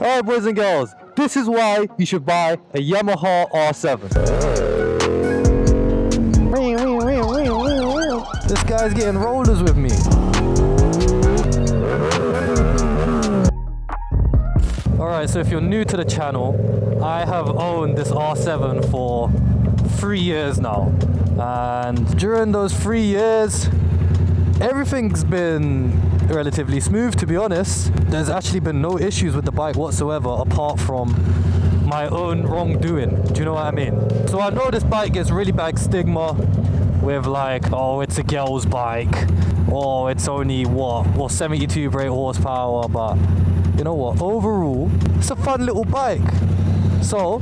Alright boys and girls, this is why you should buy a Yamaha R7. This guy's getting rollers with me. Alright, so if you're new to the channel, I have owned this R7 for 3 years now. And during those 3 years, everything's been relatively smooth, to be honest. There's actually been no issues with the bike whatsoever apart from my own wrongdoing. Do you know what I mean? So I know this bike gets really bad stigma with like, oh, it's a girl's bike, or it's only what, 72 brake horsepower, but you know what, overall it's a fun little bike. So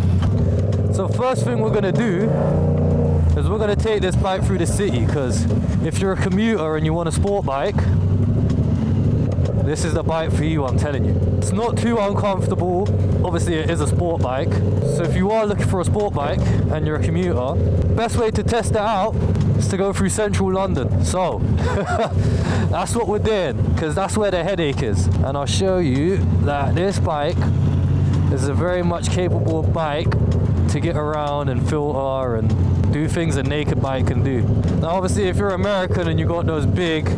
first thing we're gonna do is we're gonna take this bike through the city, because if you're a commuter and you want a sport bike, this is the bike for you, I'm telling you. It's not too uncomfortable. Obviously it is a sport bike, so if you are looking for a sport bike and you're a commuter, best way to test it out is to go through central London. So that's what we're doing, because that's where the headache is. And I'll show you that this bike is a very much capable bike to get around and filter and do things a naked bike can do. Now obviously if you're American and you got those big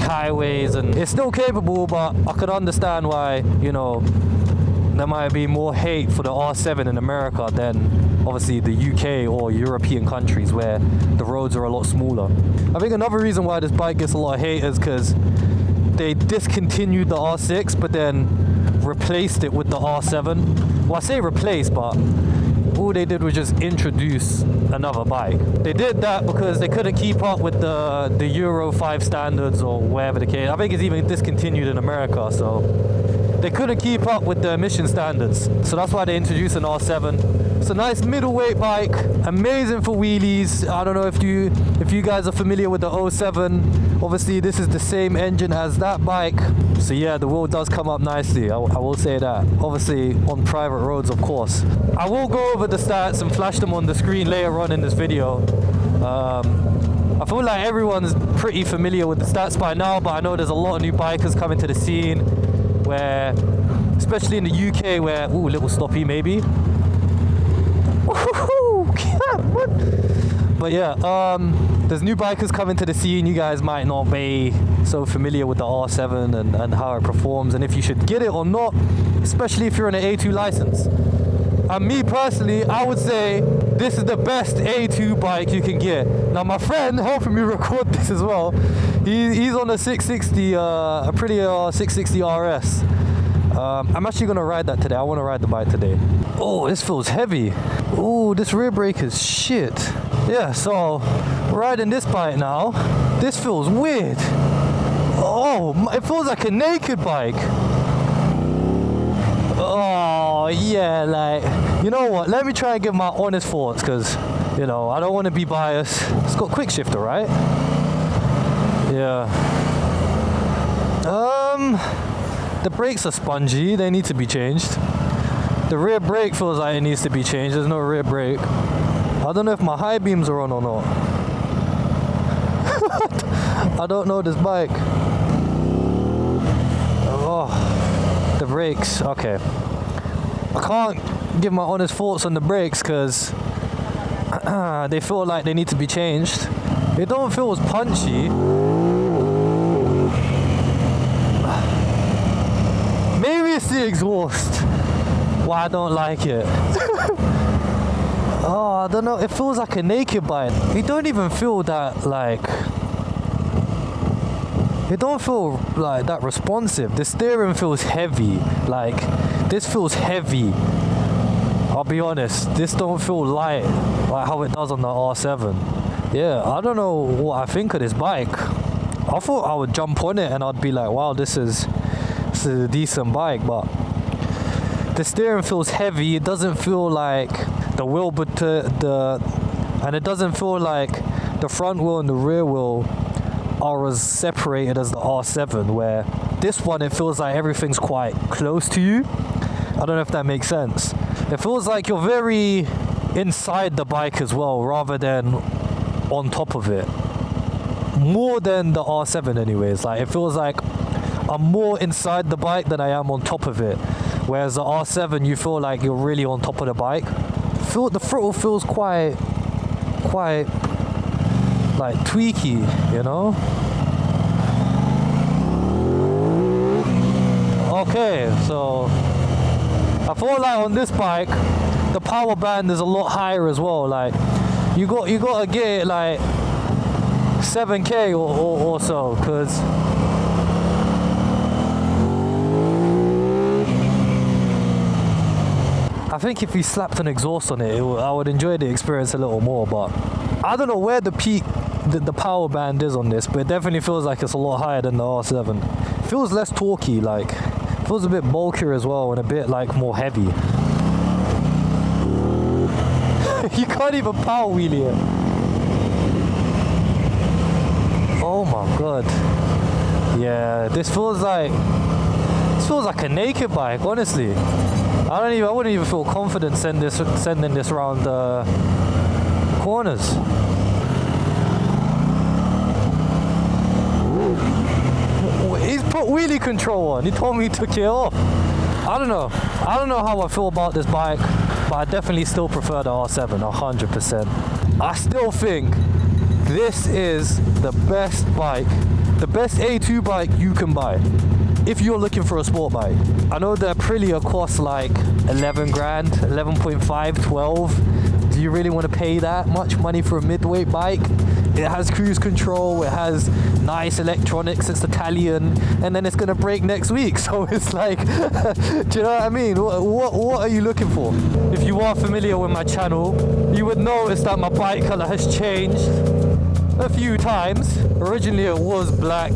highways, and it's still capable, but I could understand why, you know, there might be more hate for the R7 in America than obviously the UK or European countries where the roads are a lot smaller. I think another reason why this bike gets a lot of hate is because they discontinued the R6 but then replaced it with the R7. Well, I say replaced, but all they did was just introduce another bike. They did that because they couldn't keep up with the Euro 5 standards or whatever the case. I think it's even discontinued in America, so they couldn't keep up with the emission standards. So that's why they introduced an R7. It's a nice middleweight bike, amazing for wheelies. I don't know if you guys are familiar with the 07. Obviously this is the same engine as that bike. So yeah, the wheel does come up nicely, I will say that. Obviously on private roads, of course. I will go over the stats and flash them on the screen later on in this video. I feel like everyone's pretty familiar with the stats by now, but I know there's a lot of new bikers coming to the scene where, especially in the UK where, ooh, little stoppy maybe. But yeah, there's new bikers coming to the scene. You guys might not be so familiar with the R7 and how it performs and if you should get it or not, especially if you're on an A2 license. And me personally, I would say this is the best A2 bike you can get. Now my friend helping me record this as well, he's on a 660, Aprilia 660 RS. I'm actually gonna ride that today. I wanna ride the bike today. Oh, this feels heavy. Oh, this rear brake is shit. Yeah, so riding this bike now, this feels weird. Oh, it feels like a naked bike. Oh yeah, like, you know what, let me try and give my honest thoughts, because, you know, I don't want to be biased. It's got quick shifter, right? Yeah. The brakes are spongy, they need to be changed. The rear brake feels like it needs to be changed. There's no rear brake. I don't know if my high beams are on or not. I don't know this bike. Oh, the brakes, okay. I can't give my honest thoughts on the brakes because they feel like they need to be changed. They don't feel as punchy. Maybe it's the exhaust why I don't like it. Oh, I don't know, it feels like a naked bike. It don't even feel that, like, it don't feel like that responsive. The steering feels heavy. Like, this feels heavy. I'll be honest, this don't feel light like how it does on the R7. Yeah, I don't know what I think of this bike. I thought I would jump on it and I'd be like, wow, this is a decent bike, but the steering feels heavy. It doesn't feel like the wheel, but and it doesn't feel like the front wheel and the rear wheel are as separated as the R7, where this one, it feels like everything's quite close to you. I don't know if that makes sense. It feels like you're very inside the bike as well, rather than on top of it. More than the R7 anyways. Like, it feels like I'm more inside the bike than I am on top of it. Whereas the R7, you feel like you're really on top of the bike. The throttle feels quite like tweaky, you know? Okay, so I feel like on this bike, the power band is a lot higher as well. Like you gotta get it like 7K or so, because I think if you slapped an exhaust on it, I would enjoy the experience a little more. But I don't know where the peak, the power band is on this, but it definitely feels like it's a lot higher than the R7. It feels less torquey, like it feels a bit bulkier as well, and a bit like more heavy. You can't even power wheelie it. Oh my god. Yeah, this feels like a naked bike, honestly. I wouldn't even feel confident sending this around the corners. He's put wheelie control on. He told me he took it off. I don't know how I feel about this bike, but I definitely still prefer the R7, 100%. I still think this is the best bike, the best A2 bike you can buy if you're looking for a sport bike. I know the Aprilia costs like 11 grand, 11.5, 12. Do you really want to pay that much money for a midweight bike? It has cruise control, it has nice electronics, it's Italian, and then it's gonna break next week. So it's like, do you know what I mean? What are you looking for? If you are familiar with my channel, you would notice that my bike color has changed a few times. Originally it was black,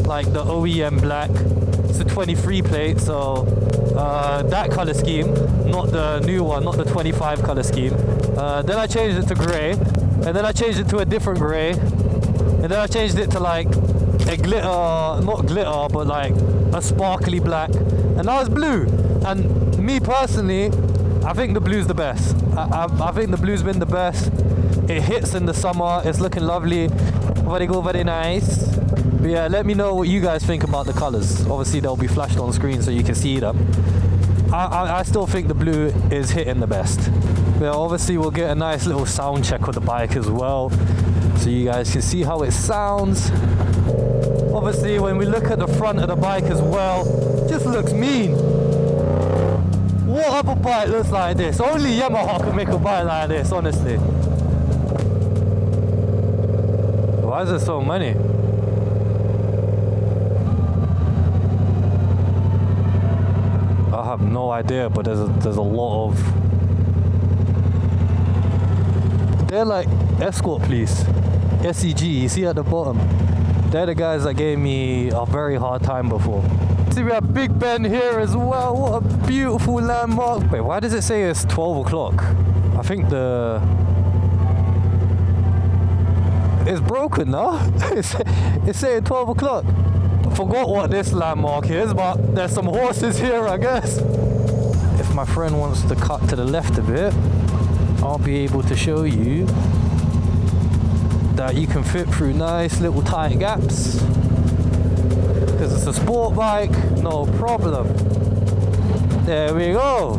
like the OEM black. It's a 23 plate, so that color scheme, not the new one, not the 25 color scheme. Then I changed it to grey, and then I changed it to a different grey, and then I changed it to like a glitter, not glitter, but like a sparkly black, and now it's blue. And me personally, I think the blue's the best. I think the blue's been the best. It hits in the summer, it's looking lovely, very good, very nice. But yeah, let me know what you guys think about the colors. Obviously they'll be flashed on screen so you can see them. I still think the blue is hitting the best. But obviously we'll get a nice little sound check of the bike as well, so you guys can see how it sounds. Obviously when we look at the front of the bike as well, it just looks mean. What other bike looks like this? Only Yamaha can make a bike like this, honestly. Why is there so many? I have no idea, but there's a lot of... They're like escort police, SEG, you see at the bottom. They're the guys that gave me a very hard time before. See, we have Big Ben here as well. What a beautiful landmark. Wait, why does it say it's 12 o'clock? I think it's broken now. It's saying 12 o'clock. I forgot what this landmark is, but there's some horses here, I guess. If my friend wants to cut to the left a bit, I'll be able to show you that you can fit through nice little tight gaps. Because it's a sport bike, no problem. There we go.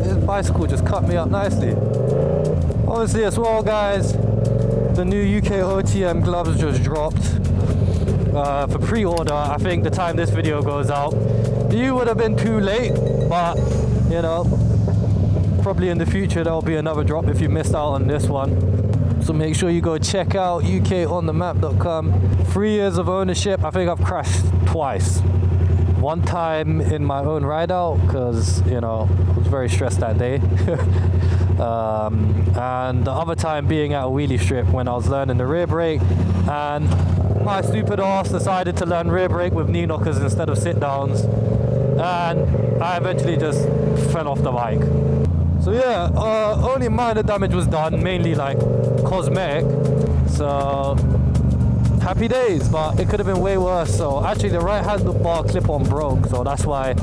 This bicycle just cut me up nicely. Obviously as well, guys, the new UK OTM gloves just dropped for pre-order. I think the time this video goes out, you would have been too late, but you know, probably in the future there'll be another drop if you missed out on this one. So make sure you go check out ukonthemap.com. 3 years of ownership. I think I've crashed twice. One time in my own ride out because, you know, I was very stressed that day. And the other time being at a wheelie strip when I was learning the rear brake, and my stupid ass decided to learn rear brake with knee knockers instead of sit downs, and I eventually just fell off the bike. So yeah, only minor damage was done, mainly like cosmetic, so happy days, but it could have been way worse. So actually the right handlebar clip-on broke, so that's why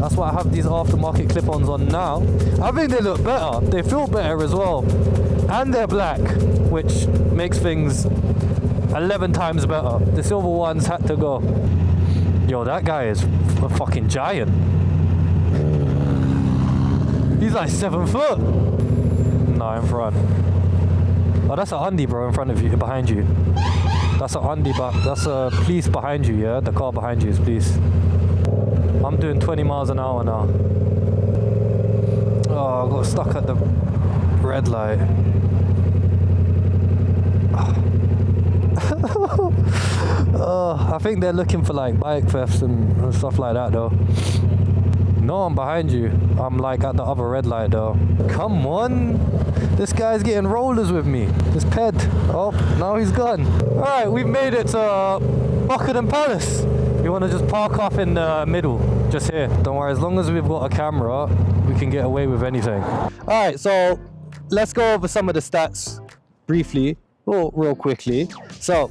I have these aftermarket clip-ons on now. I think they look better, they feel better as well, and they're black, which makes things 11 times better. The silver ones had to go. Yo, that guy is a fucking giant. He's like 7 foot. No, in front. Oh, that's an undie, bro, in front of you, behind you. That's an undie, but that's a police behind you, yeah? The car behind you is police. I'm doing 20 miles an hour now. Oh, I got stuck at the red light. Oh, I think they're looking for like bike thefts and stuff like that though. No, I'm behind you. I'm like at the other red light though. Come on. This guy's getting rollers with me. This ped. Oh, now he's gone. Alright, we've made it to Buckingham Palace. You want to just park off in the middle, just here. Don't worry, as long as we've got a camera, we can get away with anything. Alright, so let's go over some of the stats briefly, or real quickly. So,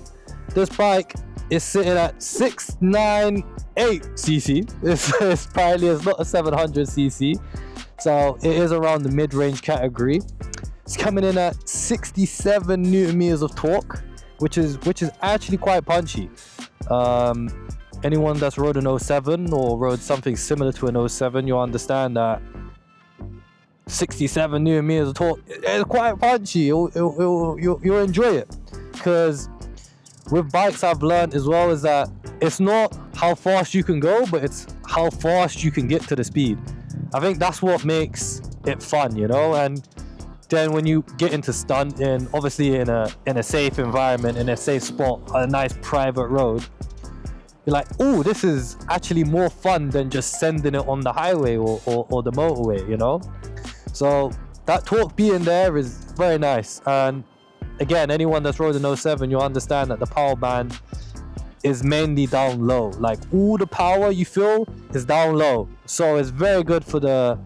this bike is sitting at 698cc. It's apparently it's not a 700cc, so it is around the mid-range category. It's coming in at 67 newton meters of torque, which is actually quite punchy. Anyone that's rode an 07 or rode something similar to an 07, you'll understand that 67 newton meters of torque is quite punchy. You'll enjoy it, because with bikes I've learned as well is that it's not how fast you can go, but it's how fast you can get to the speed. I think that's what makes it fun, you know. And then when you get into stunting, obviously in a safe environment, in a safe spot, a nice private road, you're like, oh, this is actually more fun than just sending it on the highway or the motorway, you know. So that torque being there is very nice. And again, anyone that's rode an 07, you'll understand that the power band is mainly down low. Like all the power you feel is down low. So it's very good for the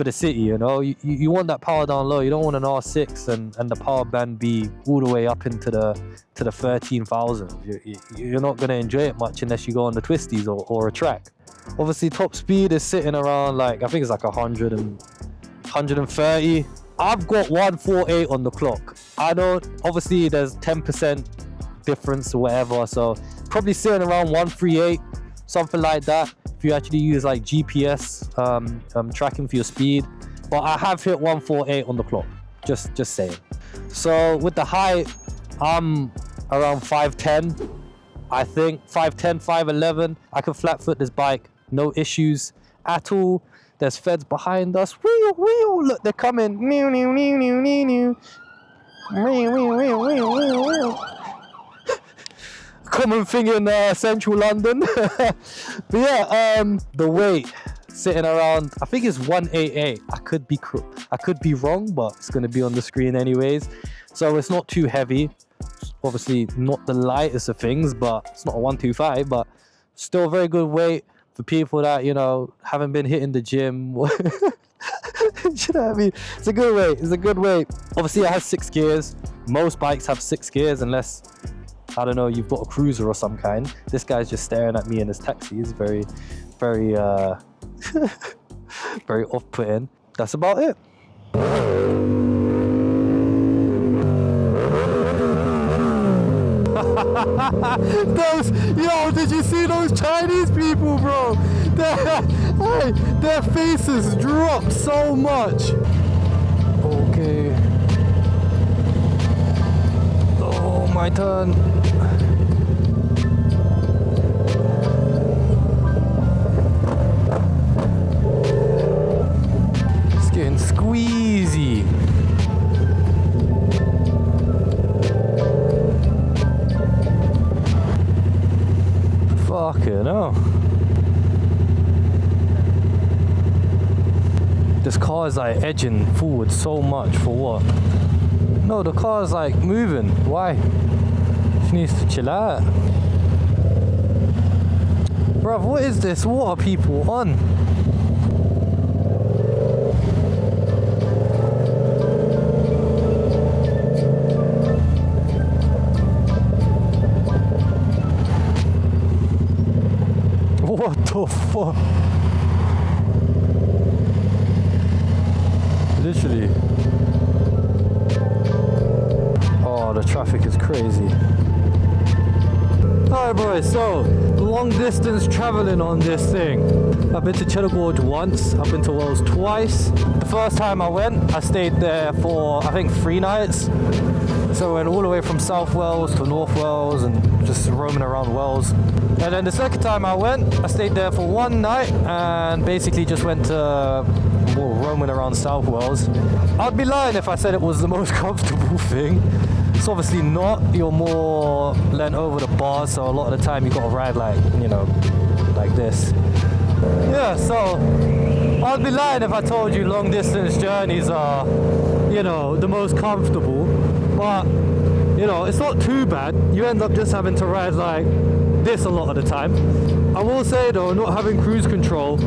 city, you know. You want that power down low. You don't want an R6 and the power band be all the way up into the 13,000. You're not going to enjoy it much unless you go on the twisties or a track. Obviously top speed is sitting around like, I think it's like 100 and 130. I've got 148 on the clock. I don't, obviously there's 10% difference or whatever, so probably sitting around 138, something like that, if you actually use like GPS tracking for your speed. But I have hit 148 on the clock, just saying. So with the height, I'm around 5'10", I think 5'10", 5'11". I can flat foot this bike, no issues at all. There's feds behind us. Wheel, wheel. Look, they're coming. Meow, meow, meow, meow, meow, meow. Meow, meow, meow, meow, meow, meow. Common thing in central London. But yeah, the weight sitting around, I think it's 188. I could be wrong, but it's going to be on the screen anyways. So it's not too heavy. It's obviously not the lightest of things, but it's not a 125, but still a very good weight. For people that, you know, haven't been hitting the gym. You know what I mean? It's a good weight. It's a good weight. Obviously, it has 6 gears. Most bikes have 6 gears unless, I don't know, you've got a cruiser or some kind. This guy's just staring at me in his taxi. He's very, very, very off-putting. That's about it. Yo, did you see those Chinese people, bro? Their faces drop so much. Okay. Oh, my turn. It's getting squeezy. Fucking hell. This car is like edging forward so much for what? No, the car is like moving. Why? She needs to chill out. Bruv, what is this? What are people on? What the fuck? Literally. Oh, the traffic is crazy. Alright boys, so long distance traveling on this thing. I've been to Cheddar Gorge once, I've been to Wales twice. The first time I went, I stayed there for I think 3 nights. So I went all the way from South Wales to North Wales and just roaming around Wales. And then the second time I went, I stayed there for 1 night and basically just went to roaming around South Wales. I'd be lying if I said it was the most comfortable thing. It's obviously not. You're more leant over the bars, so a lot of the time you got to ride like, you know, like this. Yeah, so I'd be lying if I told you long distance journeys are, you know, the most comfortable. But, you know, it's not too bad. You end up just having to ride like this a lot of the time. I will say though, not having cruise control,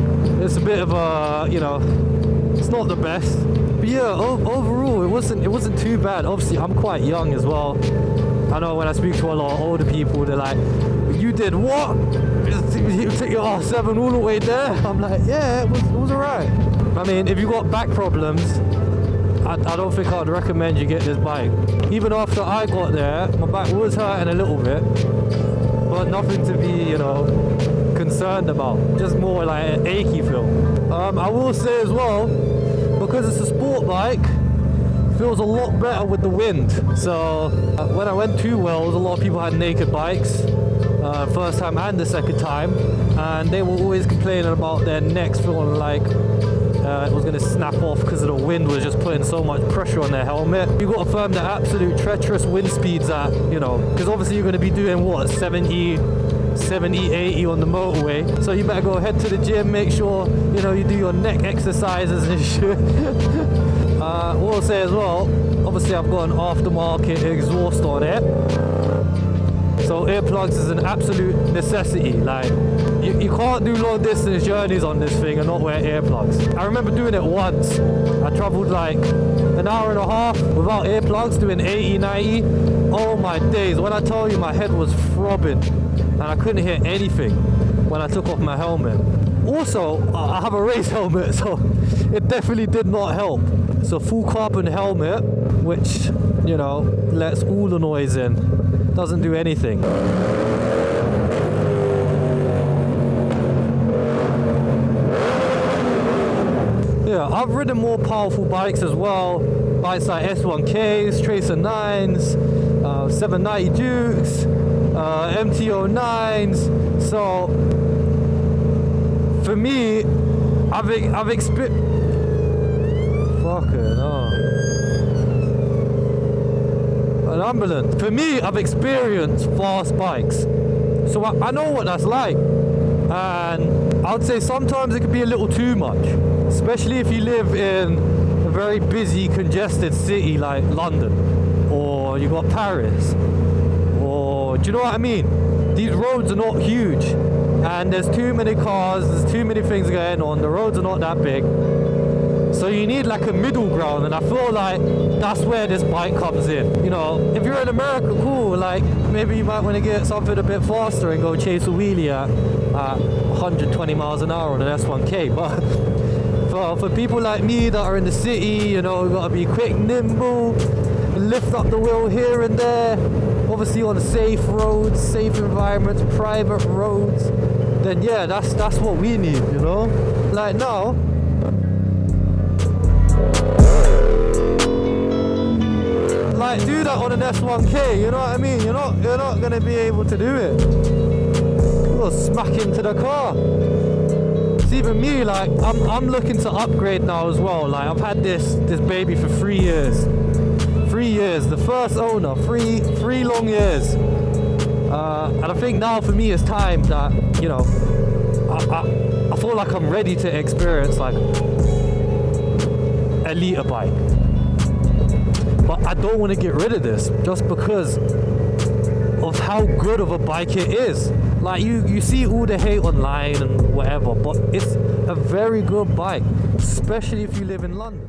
it's a bit of a, you know, it's not the best. But yeah, overall it wasn't too bad. Obviously I'm quite young as well. I know when I speak to a lot of older people, they're like, you did what? You took your R7 all the way there? I'm like, yeah, it was alright. I mean, if you got back problems, I don't think I'd recommend you get this bike. Even after I got there, my back was hurting a little bit, but nothing to be, you know, concerned about. Just more like an achy feel. I will say as well, because it's a sport bike, feels a lot better with the wind. So when I went to Wales, a lot of people had naked bikes, first time and the second time, and they were always complaining about their necks feeling like it was going to snap off because the wind was just putting so much pressure on their helmet. You've got to firm the absolute treacherous wind speeds at, you know, because obviously you're going to be doing what, 70, 80 on the motorway. So you better go head to the gym, make sure, you know, you do your neck exercises and shit. What I'll say as well, obviously I've got an aftermarket exhaust on it. So earplugs is an absolute necessity. Like, you can't do long distance journeys on this thing and not wear earplugs. I remember doing it once. I traveled like an hour and a half without earplugs, doing 80, 90. Oh my days, when I tell you my head was throbbing and I couldn't hear anything when I took off my helmet. Also, I have a race helmet, so it definitely did not help. It's a full carbon helmet, which, you know, lets all the noise in. Doesn't do anything. Yeah, I've ridden more powerful bikes as well. Bikes like S1Ks, Tracer 9s, 790 Dukes, MT09s. So for me, I've experienced. Fucking hell. An ambulance. For me, I've experienced fast bikes, so I know what that's like, and I would say sometimes it can be a little too much, especially if you live in a very busy, congested city like London, or you got Paris, or do you know what I mean? These roads are not huge, and there's too many cars, there's too many things going on, the roads are not that big. So you need like a middle ground, and I feel like that's where this bike comes in. You know, if you're in America, cool, like maybe you might want to get something a bit faster and go chase a wheelie at 120 miles an hour on an S1K. But for people like me that are in the city, you know, you gotta be quick, nimble, lift up the wheel here and there, obviously on safe roads, safe environments, private roads, then yeah, that's what we need, you know? Like now, like do that on an S1K, you know what I mean? You're not gonna be able to do it. You'll smack into the car. It's even me, like I'm looking to upgrade now as well. Like I've had this baby for 3 years. 3 years, the first owner, three long years. And I think now for me it's time that, you know, I feel like I'm ready to experience like a liter bike. But I don't want to get rid of this just because of how good of a bike it is. Like you see all the hate online and whatever, but it's a very good bike, especially if you live in London.